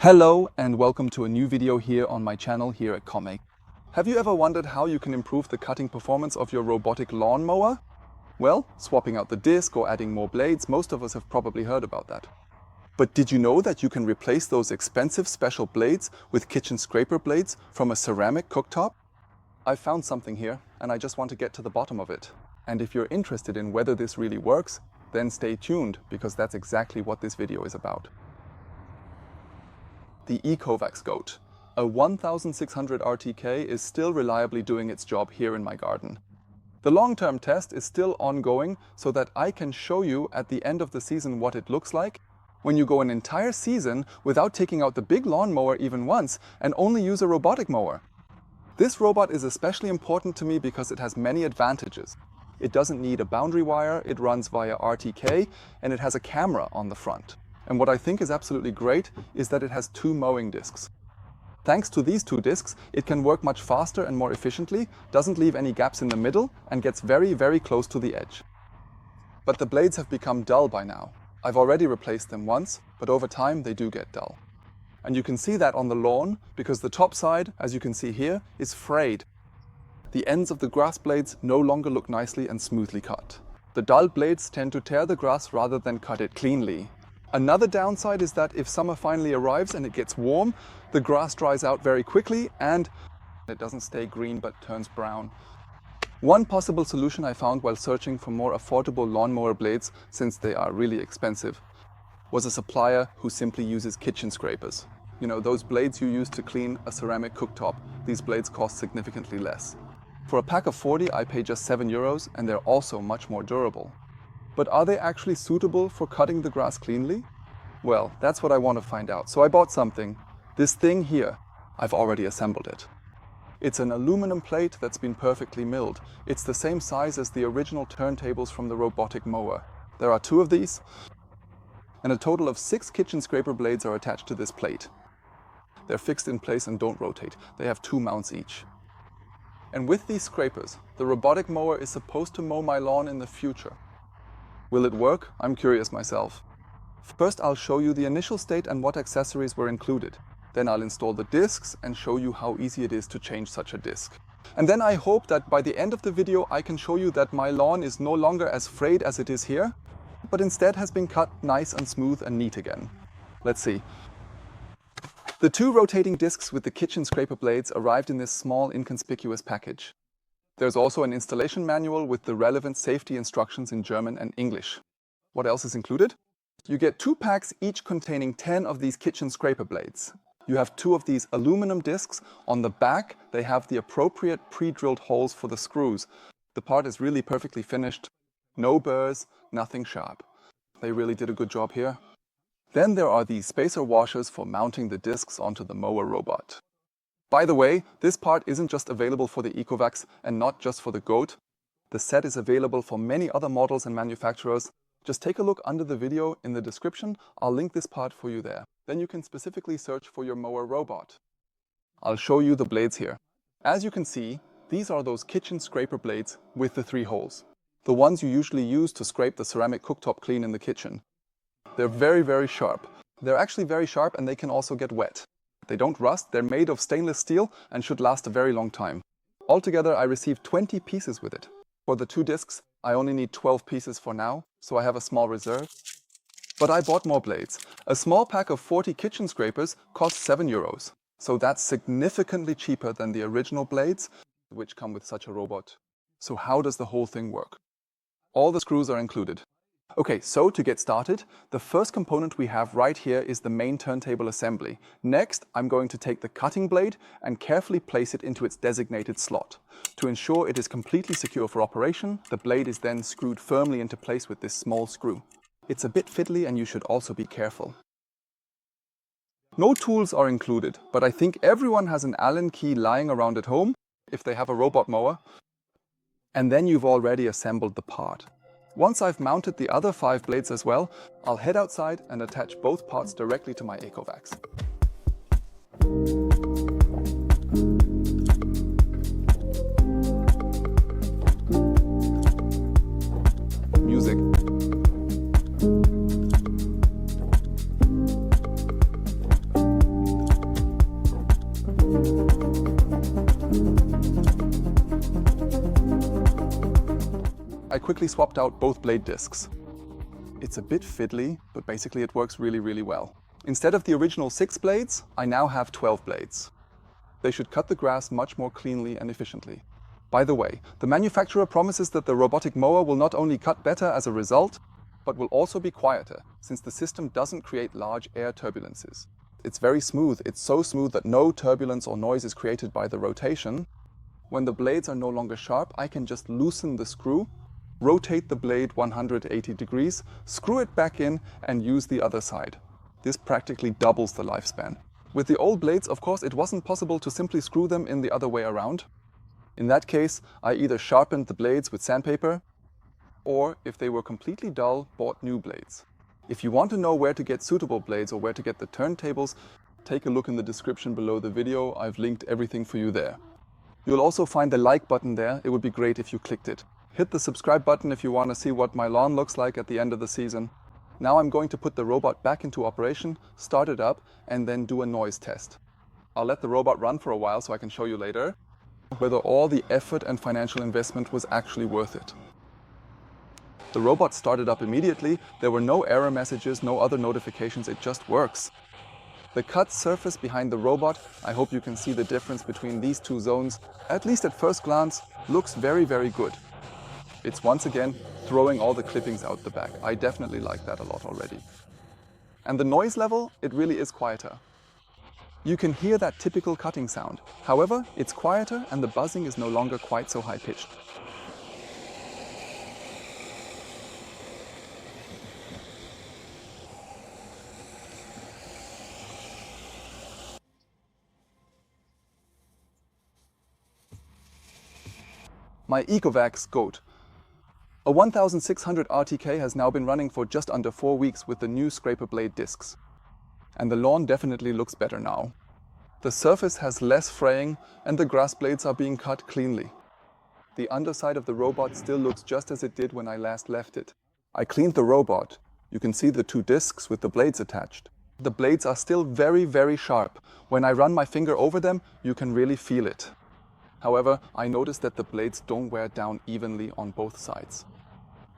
Hello and welcome to a new video here on my channel here at Commake. Have you ever wondered how you can improve the cutting performance of your robotic lawn mower? Well, swapping out the disc or adding more blades, most of us have probably heard about that. But did you know that you can replace those expensive special blades with kitchen scraper blades from a ceramic cooktop? I found something here and I just want to get to the bottom of it. And if you're interested in whether this really works, then stay tuned because that's exactly what this video is about. The Ecovacs goat, a 1600 RTK, is still reliably doing its job here in my garden. The long-term test is still ongoing so that I can show you at the end of the season what it looks like when you go an entire season without taking out the big lawnmower even once and only use a robotic mower. This robot is especially important to me because it has many advantages. It doesn't need a boundary wire, it runs via RTK, and it has a camera on the front. And what I think is absolutely great is that it has two mowing discs. Thanks to these two discs, it can work much faster and more efficiently, doesn't leave any gaps in the middle, and gets very, very close to the edge. But the blades have become dull by now. I've already replaced them once, but over time they do get dull. And you can see that on the lawn, because the top side, as you can see here, is frayed. The ends of the grass blades no longer look nicely and smoothly cut. The dull blades tend to tear the grass rather than cut it cleanly. Another downside is that if summer finally arrives and it gets warm, the grass dries out very quickly and it doesn't stay green but turns brown. One possible solution I found while searching for more affordable lawnmower blades, since they are really expensive, was a supplier who simply uses kitchen scrapers. You know, those blades you use to clean a ceramic cooktop. These blades cost significantly less. For a pack of 40, I pay just €7 and they're also much more durable. But are they actually suitable for cutting the grass cleanly? Well, that's what I want to find out. So I bought something. This thing here, I've already assembled it. It's an aluminum plate that's been perfectly milled. It's the same size as the original turntables from the Robotic Mower. There are two of these, and a total of 6 kitchen scraper blades are attached to this plate. They're fixed in place and don't rotate. They have 2 mounts each. And with these scrapers, the Robotic Mower is supposed to mow my lawn in the future. Will it work? I'm curious myself. First, I'll show you the initial state and what accessories were included. Then I'll install the discs and show you how easy it is to change such a disc. And then I hope that by the end of the video I can show you that my lawn is no longer as frayed as it is here, but instead has been cut nice and smooth and neat again. Let's see. The 2 rotating discs with the kitchen scraper blades arrived in this small inconspicuous package. There's also an installation manual with the relevant safety instructions in German and English. What else is included? You get 2 packs each containing 10 of these kitchen scraper blades. You have 2 of these aluminum discs. On the back, they have the appropriate pre-drilled holes for the screws. The part is really perfectly finished. No burrs, nothing sharp. They really did a good job here. Then there are these spacer washers for mounting the discs onto the mower robot. By the way, this part isn't just available for the Ecovacs and not just for the goat. The set is available for many other models and manufacturers. Just take a look under the video in the description. I'll link this part for you there. Then you can specifically search for your mower robot. I'll show you the blades here. As you can see, these are those kitchen scraper blades with the 3 holes. The ones you usually use to scrape the ceramic cooktop clean in the kitchen. They're very, very sharp. They're actually very sharp and they can also get wet. They don't rust, they're made of stainless steel and should last a very long time. Altogether, I received 20 pieces with it. For the 2 discs, I only need 12 pieces for now, so I have a small reserve. But I bought more blades. A small pack of 40 kitchen scrapers costs €7, so that's significantly cheaper than the original blades, which come with such a robot. So how does the whole thing work? All the screws are included. Okay, so to get started, the first component we have right here is the main turntable assembly. Next, I'm going to take the cutting blade and carefully place it into its designated slot. To ensure it is completely secure for operation, the blade is then screwed firmly into place with this small screw. It's a bit fiddly and you should also be careful. No tools are included, but I think everyone has an Allen key lying around at home, if they have a robot mower. And then you've already assembled the part. Once I've mounted the other 5 blades as well, I'll head outside and attach both parts directly to my Ecovacs. Music. I quickly swapped out both blade discs. It's a bit fiddly, but basically it works really, really well. Instead of the original 6 blades, I now have 12 blades. They should cut the grass much more cleanly and efficiently. By the way, the manufacturer promises that the robotic mower will not only cut better as a result, but will also be quieter, since the system doesn't create large air turbulences. It's very smooth. It's so smooth that no turbulence or noise is created by the rotation. When the blades are no longer sharp, I can just loosen the screw, rotate the blade 180 degrees, screw it back in, and use the other side. This practically doubles the lifespan. With the old blades, of course, it wasn't possible to simply screw them in the other way around. In that case, I either sharpened the blades with sandpaper, or if they were completely dull, bought new blades. If you want to know where to get suitable blades or where to get the turntables, take a look in the description below the video. I've linked everything for you there. You'll also find the like button there. It would be great if you clicked it. Hit the subscribe button if you want to see what my lawn looks like at the end of the season. Now I'm going to put the robot back into operation, start it up, and then do a noise test. I'll let the robot run for a while so I can show you later whether all the effort and financial investment was actually worth it. The robot started up immediately. There were no error messages, no other notifications. It just works. The cut surface behind the robot, I hope you can see the difference between these two zones, at least at first glance, looks very, very good. It's once again throwing all the clippings out the back. I definitely like that a lot already. And the noise level, it really is quieter. You can hear that typical cutting sound. However, it's quieter and the buzzing is no longer quite so high-pitched. My EcoVax GOAT. A 1600 RTK has now been running for just under 4 weeks with the new scraper blade discs. And the lawn definitely looks better now. The surface has less fraying and the grass blades are being cut cleanly. The underside of the robot still looks just as it did when I last left it. I cleaned the robot. You can see the 2 discs with the blades attached. The blades are still very, very sharp. When I run my finger over them, you can really feel it. However, I noticed that the blades don't wear down evenly on both sides.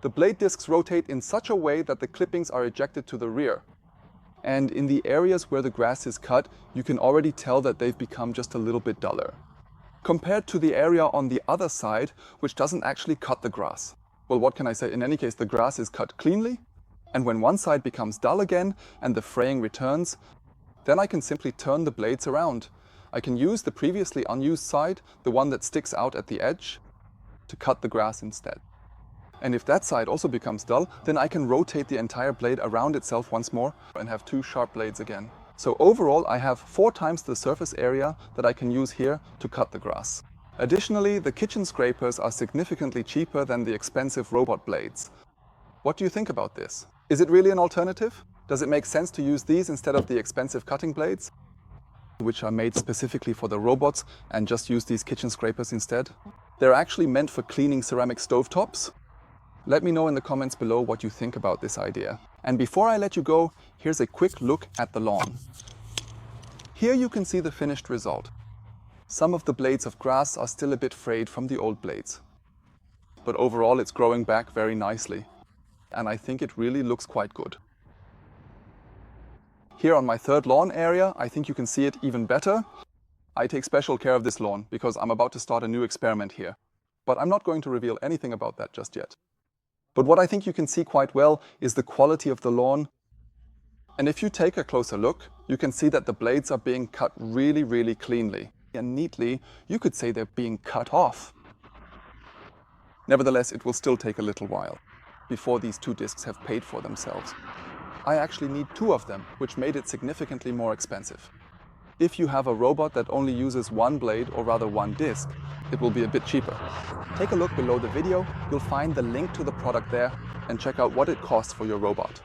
The blade discs rotate in such a way that the clippings are ejected to the rear. And in the areas where the grass is cut, you can already tell that they've become just a little bit duller. Compared to the area on the other side, which doesn't actually cut the grass. Well, what can I say? In any case, the grass is cut cleanly. And when one side becomes dull again and the fraying returns, then I can simply turn the blades around. I can use the previously unused side, the one that sticks out at the edge, to cut the grass instead. And if that side also becomes dull, then I can rotate the entire blade around itself once more and have 2 sharp blades again. So overall, I have 4 times the surface area that I can use here to cut the grass. Additionally, the kitchen scrapers are significantly cheaper than the expensive robot blades. What do you think about this? Is it really an alternative? Does it make sense to use these instead of the expensive cutting blades, which are made specifically for the robots, and just use these kitchen scrapers instead? They're actually meant for cleaning ceramic stovetops. Let me know in the comments below what you think about this idea. And before I let you go, here's a quick look at the lawn. Here you can see the finished result. Some of the blades of grass are still a bit frayed from the old blades. But overall it's growing back very nicely. And I think it really looks quite good. Here on my 3rd lawn area, I think you can see it even better. I take special care of this lawn because I'm about to start a new experiment here. But I'm not going to reveal anything about that just yet. But what I think you can see quite well is the quality of the lawn. And if you take a closer look, you can see that the blades are being cut really, really cleanly. And neatly, you could say they're being cut off. Nevertheless, it will still take a little while before these 2 discs have paid for themselves. I actually need 2 of them, which made it significantly more expensive. If you have a robot that only uses 1 blade, or rather 1 disc, it will be a bit cheaper. Take a look below the video, you'll find the link to the product there, and check out what it costs for your robot.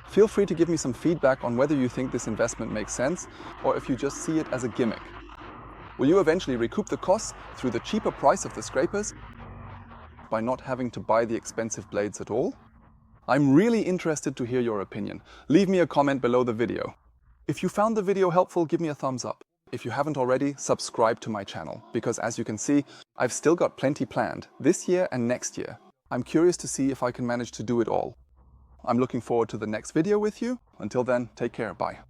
Feel free to give me some feedback on whether you think this investment makes sense, or if you just see it as a gimmick. Will you eventually recoup the costs through the cheaper price of the scrapers, by not having to buy the expensive blades at all? I'm really interested to hear your opinion. Leave me a comment below the video. If you found the video helpful, give me a thumbs up. If you haven't already, subscribe to my channel, because as you can see, I've still got plenty planned this year and next year. I'm curious to see if I can manage to do it all. I'm looking forward to the next video with you. Until then, take care. Bye.